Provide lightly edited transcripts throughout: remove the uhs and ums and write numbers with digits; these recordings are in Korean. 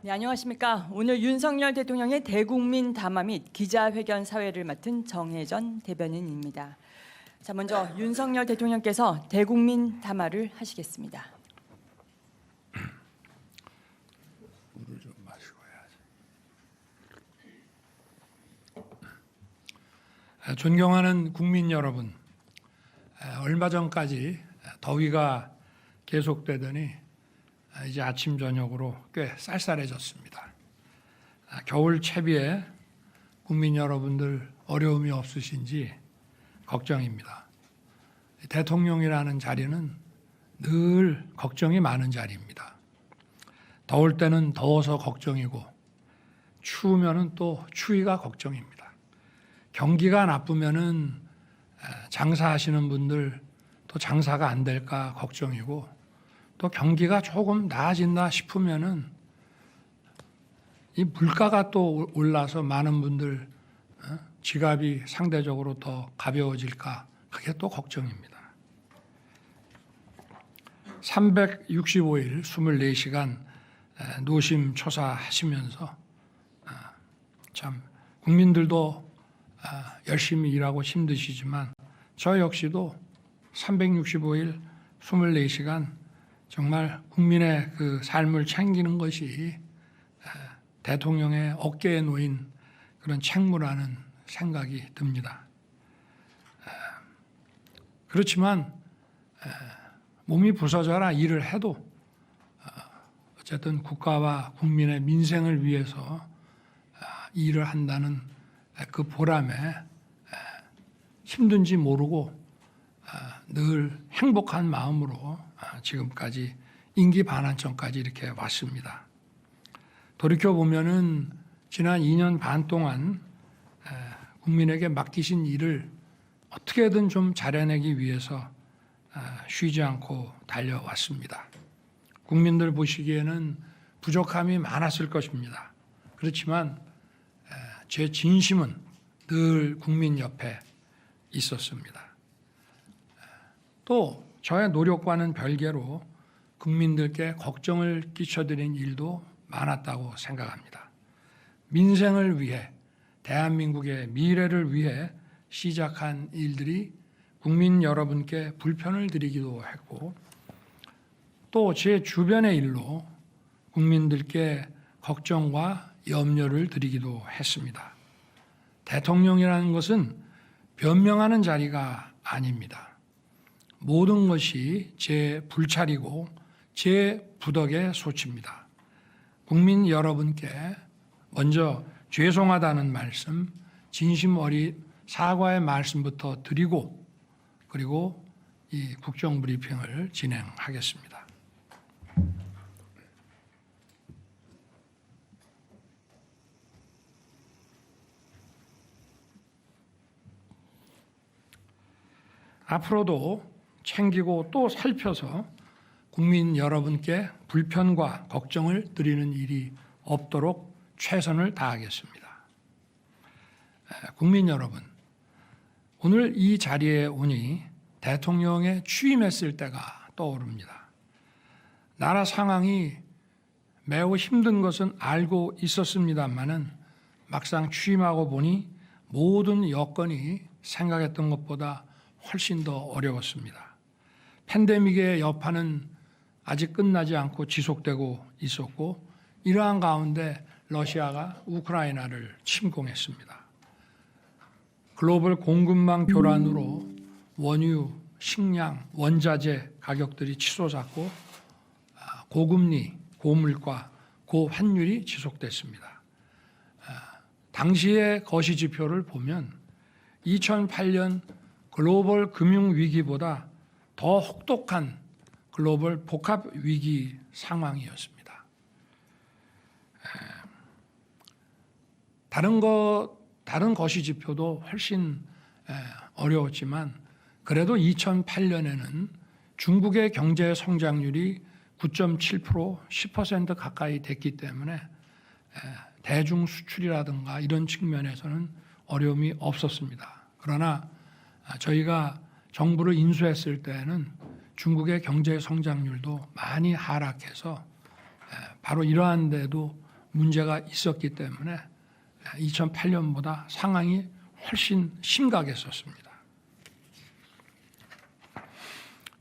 네, 안녕하십니까. 오늘 윤석열 대통령의 대국민 담화 및 기자회견 사회를 맡은 정혜전 대변인입니다. 자, 먼저 윤석열 대통령께서 대국민 담화를 하시겠습니다. 물을 좀 마시고 해야지. 존경하는 국민 여러분, 얼마 전까지 더위가 계속되더니 이제 아침 저녁으로 꽤 쌀쌀해졌습니다. 겨울 채비에 국민 여러분들 어려움이 없으신지 걱정입니다. 대통령이라는 자리는 늘 걱정이 많은 자리입니다. 더울 때는 더워서 걱정이고 추우면은 또 추위가 걱정입니다. 경기가 나쁘면은 장사하시는 분들 또 장사가 안 될까 걱정이고, 또 경기가 조금 나아진다 싶으면은 이 물가가 또 올라서 많은 분들 지갑이 상대적으로 더 가벼워질까, 그게 또 걱정입니다. 365일 24시간 노심초사하시면서 참 국민들도 열심히 일하고 힘드시지만 저 역시도 365일 24시간 정말 국민의 그 삶을 챙기는 것이 대통령의 어깨에 놓인 그런 책무라는 생각이 듭니다. 그렇지만 몸이 부서져라 일을 해도 어쨌든 국가와 국민의 민생을 위해서 일을 한다는 그 보람에 힘든지 모르고 늘 행복한 마음으로 지금까지 임기 반환점까지 이렇게 왔습니다. 돌이켜보면은 지난 2년 반 동안 국민에게 맡기신 일을 어떻게든 좀 잘해내기 위해서 쉬지 않고 달려왔습니다. 국민들 보시기에는 부족함이 많았을 것입니다. 그렇지만 제 진심은 늘 국민 옆에 있었습니다. 또 저의 노력과는 별개로 국민들께 걱정을 끼쳐드린 일도 많았다고 생각합니다. 민생을 위해, 대한민국의 미래를 위해 시작한 일들이 국민 여러분께 불편을 드리기도 했고, 또 제 주변의 일로 국민들께 걱정과 염려를 드리기도 했습니다. 대통령이라는 것은 변명하는 자리가 아닙니다. 모든 것이 제 불찰이고 제 부덕의 소치입니다. 국민 여러분께 먼저 죄송하다는 말씀, 진심 어린 사과의 말씀부터 드리고, 그리고 이 국정브리핑을 진행하겠습니다. 앞으로도 챙기고 또 살펴서 국민 여러분께 불편과 걱정을 드리는 일이 없도록 최선을 다하겠습니다. 국민 여러분, 오늘 이 자리에 오니 대통령에 취임했을 때가 떠오릅니다. 나라 상황이 매우 힘든 것은 알고 있었습니다마는 막상 취임하고 보니 모든 여건이 생각했던 것보다 훨씬 더 어려웠습니다. 팬데믹의 여파는 아직 끝나지 않고 지속되고 있었고, 이러한 가운데 러시아가 우크라이나를 침공했습니다. 글로벌 공급망 교란으로 원유, 식량, 원자재 가격들이 치솟았고, 고금리, 고물가, 고환율이 지속됐습니다. 당시의 거시지표를 보면 2008년 글로벌 금융위기보다 더 혹독한 글로벌 복합위기 상황이었습니다. 다른 거시지표도 훨씬 어려웠지만 그래도 2008년에는 중국의 경제 성장률이 9.7%, 10% 가까이 됐기 때문에 대중 수출이라든가 이런 측면에서는 어려움이 없었습니다. 그러나 저희가 정부를 인수했을 때는 중국의 경제 성장률도 많이 하락해서 바로 이러한 데도 문제가 있었기 때문에 2008년보다 상황이 훨씬 심각했었습니다.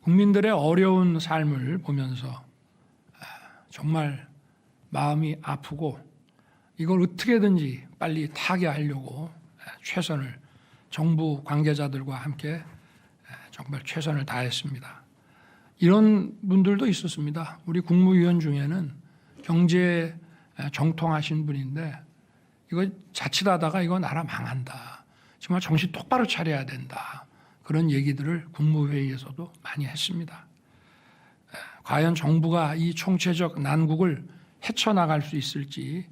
국민들의 어려운 삶을 보면서 정말 마음이 아프고 이걸 어떻게든지 빨리 타개하려고 최선을 정부 관계자들과 함께 정말 최선을 다했습니다. 이런 분들도 있었습니다. 우리 국무위원 중에는 경제에 정통하신 분인데 이거 자칫하다가 이거 나라 망한다. 정말 정신 똑바로 차려야 된다. 그런 얘기들을 국무회의에서도 많이 했습니다. 과연 정부가 이 총체적 난국을 헤쳐나갈 수 있을지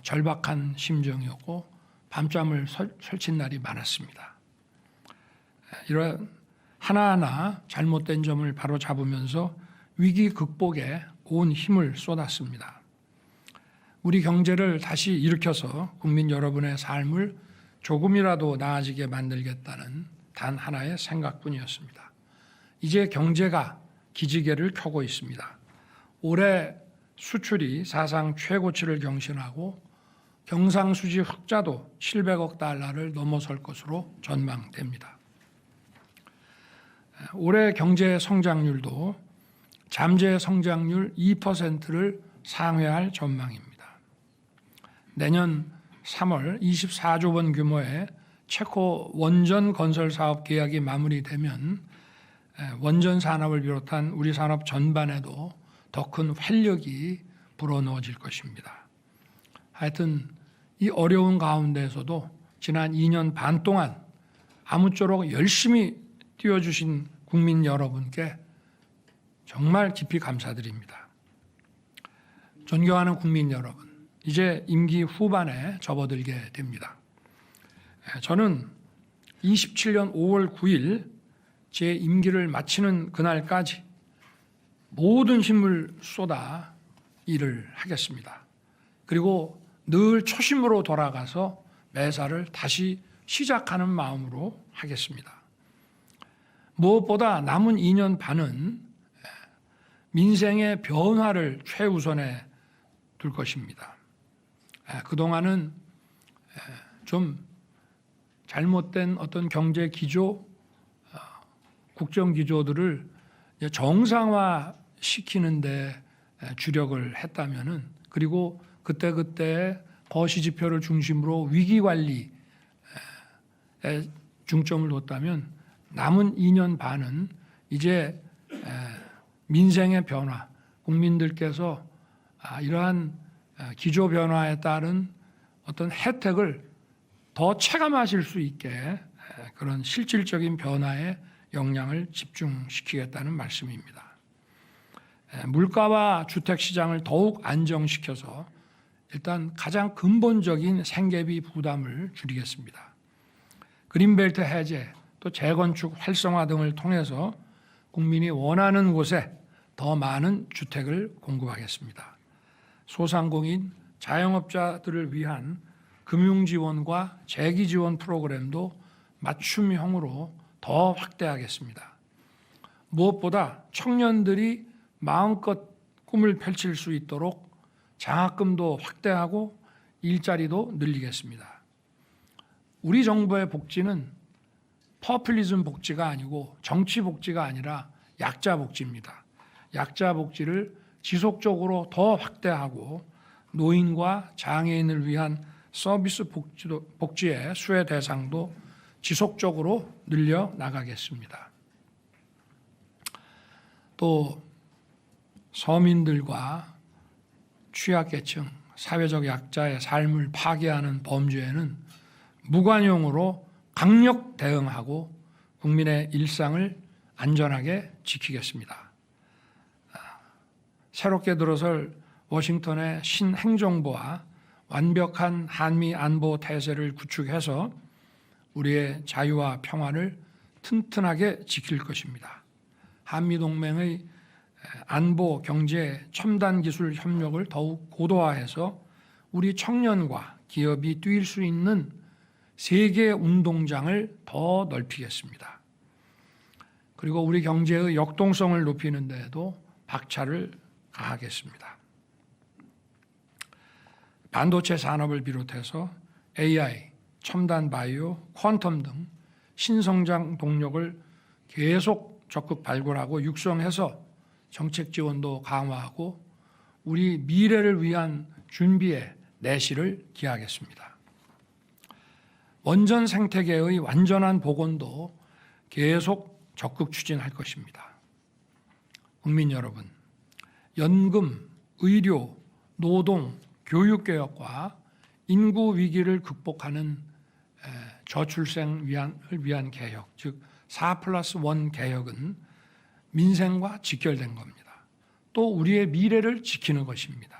절박한 심정이었고 밤잠을 설친 날이 많았습니다. 이런 하나하나 잘못된 점을 바로잡으면서 위기 극복에 온 힘을 쏟았습니다. 우리 경제를 다시 일으켜서 국민 여러분의 삶을 조금이라도 나아지게 만들겠다는 단 하나의 생각뿐이었습니다. 이제 경제가 기지개를 켜고 있습니다. 올해 수출이 사상 최고치를 경신하고 경상수지 흑자도 700억 달러를 넘어설 것으로 전망됩니다. 올해 경제 성장률도 잠재 성장률 2%를 상회할 전망입니다. 내년 3월 24조 원 규모의 체코 원전 건설 사업 계약이 마무리되면 원전 산업을 비롯한 우리 산업 전반에도 더 큰 활력이 불어넣어질 것입니다. 하여튼 이 어려운 가운데에서도 지난 2년 반 동안 아무쪼록 열심히 뛰어주신 국민 여러분께 정말 깊이 감사드립니다. 존경하는 국민 여러분, 이제 임기 후반에 접어들게 됩니다. 저는 27년 5월 9일 제 임기를 마치는 그날까지 모든 힘을 쏟아 일을 하겠습니다. 그리고 늘 초심으로 돌아가서 매사를 다시 시작하는 마음으로 하겠습니다. 무엇보다 남은 2년 반은 민생의 변화를 최우선에 둘 것입니다. 그동안은 좀 잘못된 어떤 경제 기조, 국정 기조들을 정상화 시키는데 주력을 했다면은, 그리고 그때 거시 지표를 중심으로 위기 관리에 중점을 뒀다면 남은 2년 반은 이제 민생의 변화, 국민들께서 이러한 기조 변화에 따른 어떤 혜택을 더 체감하실 수 있게 그런 실질적인 변화에 역량을 집중시키겠다는 말씀입니다. 물가와 주택시장을 더욱 안정시켜서 일단 가장 근본적인 생계비 부담을 줄이겠습니다. 그린벨트 해제, 또 재건축 활성화 등을 통해서 국민이 원하는 곳에 더 많은 주택을 공급하겠습니다. 소상공인, 자영업자들을 위한 금융지원과 재기지원 프로그램도 맞춤형으로 더 확대하겠습니다. 무엇보다 청년들이 마음껏 꿈을 펼칠 수 있도록 장학금도 확대하고 일자리도 늘리겠습니다. 우리 정부의 복지는 퍼퓰리즘 복지가 아니고 정치 복지가 아니라 약자 복지입니다. 약자 복지를 지속적으로 더 확대하고 노인과 장애인을 위한 서비스 복지의 수혜 대상도 지속적으로 늘려 나가겠습니다. 또 서민들과 취약계층, 사회적 약자의 삶을 파괴하는 범죄에는 무관용으로 강력 대응하고 국민의 일상을 안전하게 지키겠습니다. 새롭게 들어설 워싱턴의 신행정부와 완벽한 한미 안보 태세를 구축해서 우리의 자유와 평화를 튼튼하게 지킬 것입니다. 한미동맹의 안보, 경제, 첨단 기술 협력을 더욱 고도화해서 우리 청년과 기업이 뛸 수 있는 세계 운동장을 더 넓히겠습니다. 그리고 우리 경제의 역동성을 높이는 데에도 박차를 가하겠습니다. 반도체 산업을 비롯해서 AI, 첨단 바이오, 퀀텀 등 신성장 동력을 계속 적극 발굴하고 육성해서 정책 지원도 강화하고 우리 미래를 위한 준비에 내실을 기하겠습니다. 원전 생태계의 완전한 복원도 계속 적극 추진할 것입니다. 국민 여러분, 연금, 의료, 노동, 교육개혁과 인구 위기를 극복하는 저출생을 위한 개혁, 즉 4+1 개혁은 민생과 직결된 겁니다. 또 우리의 미래를 지키는 것입니다.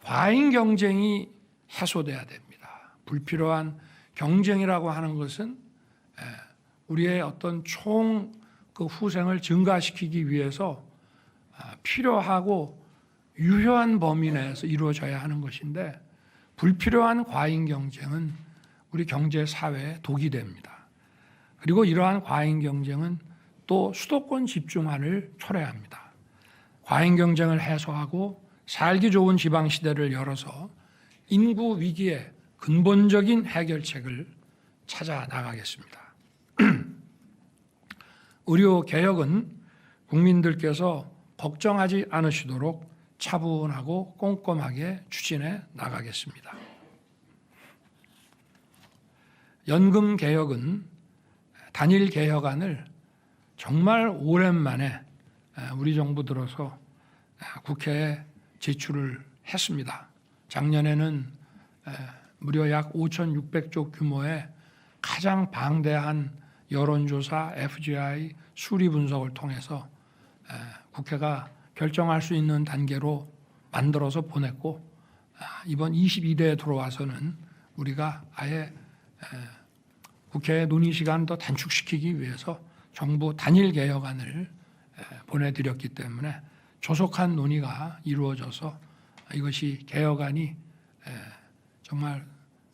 과잉 경쟁이 해소돼야 됩니다. 불필요한 경쟁이라고 하는 것은 우리의 어떤 총 그 후생을 증가시키기 위해서 필요하고 유효한 범위 내에서 이루어져야 하는 것인데 불필요한 과잉 경쟁은 우리 경제 사회에 독이 됩니다. 그리고 이러한 과잉 경쟁은 또 수도권 집중화를 초래합니다. 과잉 경쟁을 해소하고 살기 좋은 지방 시대를 열어서 인구 위기의 근본적인 해결책을 찾아 나가겠습니다. 의료 개혁은 국민들께서 걱정하지 않으시도록 차분하고 꼼꼼하게 추진해 나가겠습니다. 연금 개혁은 단일 개혁안을 정말 오랜만에 우리 정부 들어서 국회에 제출을 했습니다. 작년에는 무려 약 5,600조 규모의 가장 방대한 여론조사 FGI 수리 분석을 통해서 국회가 결정할 수 있는 단계로 만들어서 보냈고 이번 22대에 들어와서는 우리가 아예 국회 논의 시간 더 단축시키기 위해서 정부 단일 개혁안을 보내드렸기 때문에 조속한 논의가 이루어져서 이것이 개혁안이 정말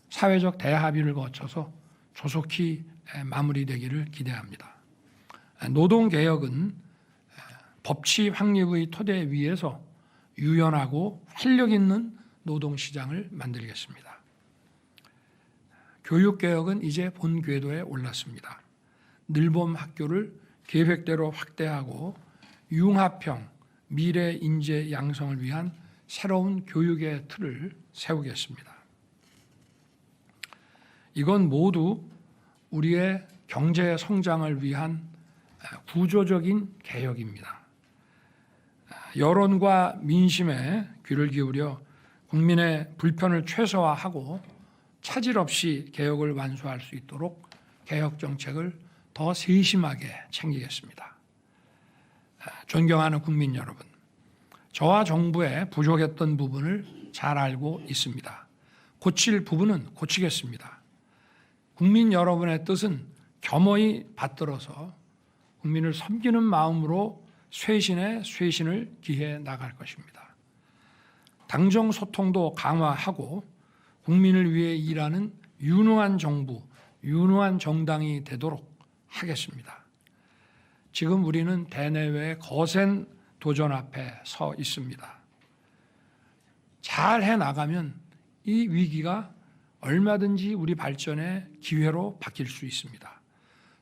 사회적 대합의를 거쳐서 조속히 마무리되기를 기대합니다. 노동개혁은 법치 확립의 토대 위에서 유연하고 활력 있는 노동시장을 만들겠습니다. 교육개혁은 이제 본 궤도에 올랐습니다. 늘봄 학교를 계획대로 확대하고 융합형 미래 인재 양성을 위한 새로운 교육의 틀을 세우겠습니다. 이건 모두 우리의 경제 성장을 위한 구조적인 개혁입니다. 여론과 민심에 귀를 기울여 국민의 불편을 최소화하고 차질 없이 개혁을 완수할 수 있도록 개혁 정책을 더 세심하게 챙기겠습니다. 존경하는 국민 여러분, 저와 정부의 부족했던 부분을 잘 알고 있습니다. 고칠 부분은 고치겠습니다. 국민 여러분의 뜻은 겸허히 받들어서 국민을 섬기는 마음으로 쇄신을 기해 나갈 것입니다. 당정 소통도 강화하고 국민을 위해 일하는 유능한 정부, 유능한 정당이 되도록 하겠습니다. 지금 우리는 대내외의 거센 도전 앞에 서 있습니다. 잘 해나가면 이 위기가 얼마든지 우리 발전의 기회로 바뀔 수 있습니다.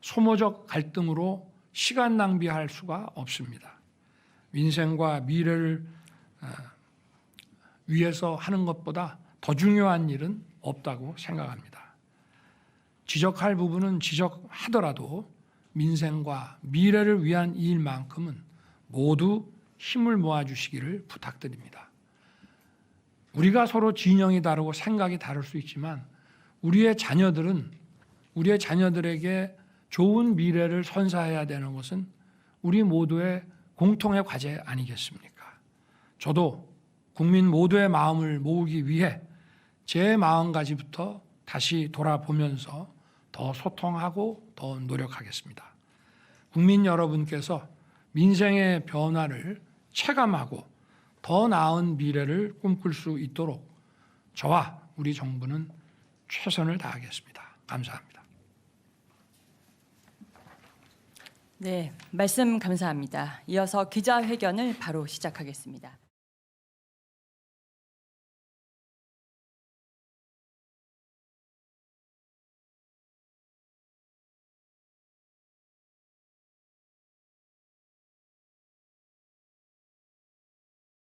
소모적 갈등으로 시간 낭비할 수가 없습니다. 민생과 미래를 위해서 하는 것보다 더 중요한 일은 없다고 생각합니다. 지적할 부분은 지적하더라도 민생과 미래를 위한 일만큼은 모두 힘을 모아주시기를 부탁드립니다. 우리가 서로 진영이 다르고 생각이 다를 수 있지만 우리의 자녀들에게 좋은 미래를 선사해야 되는 것은 우리 모두의 공통의 과제 아니겠습니까? 저도 국민 모두의 마음을 모으기 위해 제 마음가짐부터 다시 돌아보면서 더 소통하고 더 노력하겠습니다. 국민 여러분께서 민생의 변화를 체감하고 더 나은 미래를 꿈꿀 수 있도록 저와 우리 정부는 최선을 다하겠습니다. 감사합니다. 네, 말씀 감사합니다. 이어서 기자회견을 바로 시작하겠습니다.